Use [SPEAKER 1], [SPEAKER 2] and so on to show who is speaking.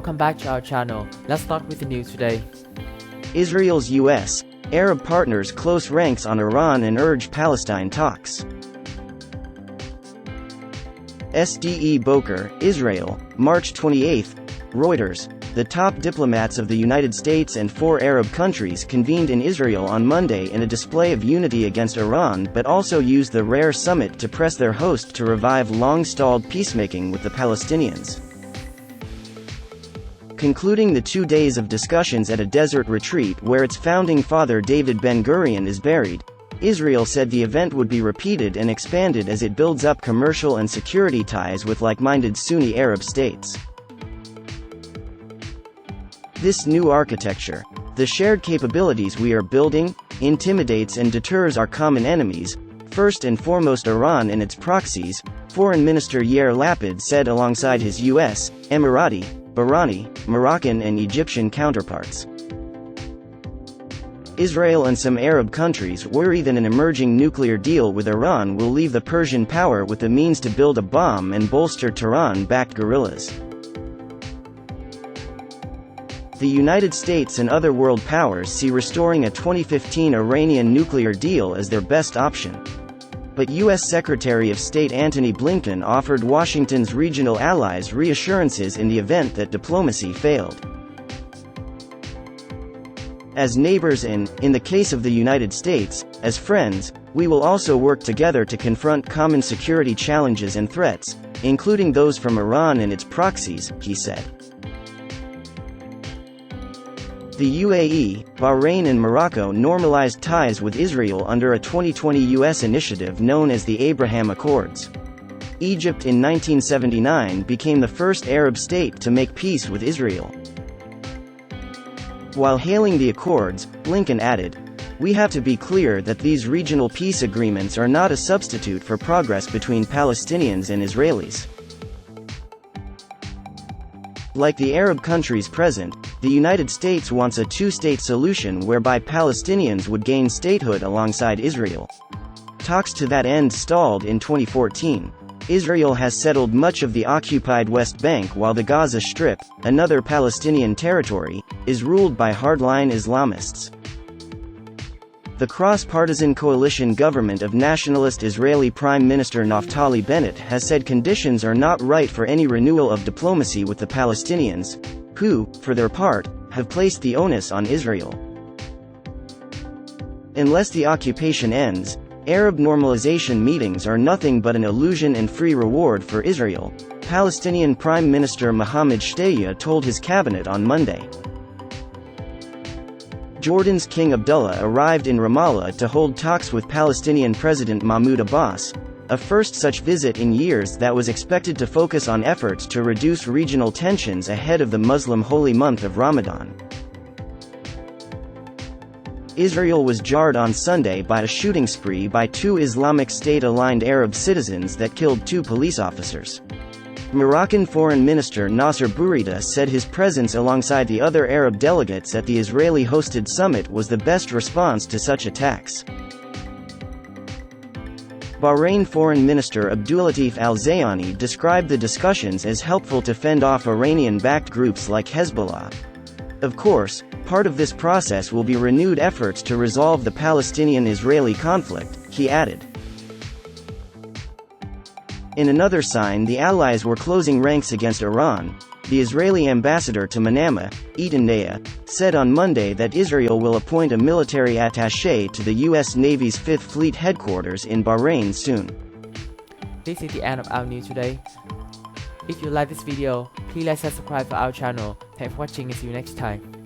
[SPEAKER 1] welcome back to our channel. Let's start with the news today.
[SPEAKER 2] Israel's U.S. Arab partners close ranks on Iran and urge Palestine talks. Sde Boker, Israel, March 28. Reuters. The top diplomats of the United States and 4 Arab countries convened in Israel on Monday in a display of unity against Iran, but also used the rare summit to press their host to revive long-stalled peacemaking with the Palestinians. Concluding the 2 days of discussions at a desert retreat where its founding father David Ben-Gurion is buried, Israel said the event would be repeated and expanded as it builds up commercial and security ties with like-minded Sunni Arab states. This new architecture, the shared capabilities we are building, intimidates and deters our common enemies, first and foremost Iran and its proxies, Foreign Minister Yair Lapid said alongside his U.S., Emirati, Bahraini, Moroccan and Egyptian counterparts. Israel and some Arab countries worry that an emerging nuclear deal with Iran will leave the Persian power with the means to build a bomb and bolster Tehran-backed guerrillas. The United States and other world powers see restoring a 2015 Iranian nuclear deal as their best option. But U.S. Secretary of State Antony Blinken offered Washington's regional allies reassurances in the event that diplomacy failed. As neighbors and, in the case of the United States, as friends, we will also work together to confront common security challenges and threats, including those from Iran and its proxies, he said. The UAE, Bahrain and Morocco normalized ties with Israel under a 2020 U.S. initiative known as the Abraham Accords. Egypt in 1979 became the first Arab state to make peace with Israel. While hailing the accords, Blinken added, "We have to be clear that these regional peace agreements are not a substitute for progress between Palestinians and Israelis." Like the Arab countries present, the United States wants a two-state solution whereby Palestinians would gain statehood alongside Israel. Talks to that end stalled in 2014. Israel has settled much of the occupied West Bank while the Gaza Strip, another Palestinian territory, is ruled by hardline Islamists. The cross-partisan coalition government of nationalist Israeli Prime Minister Naftali Bennett has said conditions are not right for any renewal of diplomacy with the Palestinians, who, for their part, have placed the onus on Israel. Unless the occupation ends, Arab normalization meetings are nothing but an illusion and free reward for Israel, Palestinian Prime Minister Mohammed Shtayyeh told his cabinet on Monday. Jordan's King Abdullah arrived in Ramallah to hold talks with Palestinian President Mahmoud Abbas, a first such visit in years that was expected to focus on efforts to reduce regional tensions ahead of the Muslim holy month of Ramadan. Israel was jarred on Sunday by a shooting spree by 2 Islamic State-aligned Arab citizens that killed 2 police officers. Moroccan Foreign Minister Nasser Bourita said his presence alongside the other Arab delegates at the Israeli-hosted summit was the best response to such attacks. Bahrain Foreign Minister Abdulatif Al-Zayani described the discussions as helpful to fend off Iranian-backed groups like Hezbollah. Of course, part of this process will be renewed efforts to resolve the Palestinian-Israeli conflict, he added. In another sign the Allies were closing ranks against Iran, the Israeli ambassador to Manama, Etan Naya, said on Monday that Israel will appoint a military attaché to the U.S. Navy's 5th Fleet headquarters in Bahrain soon.
[SPEAKER 1] This is the end of our news today. If you like this video, please like and subscribe for our channel. Thanks for watching and see you next time.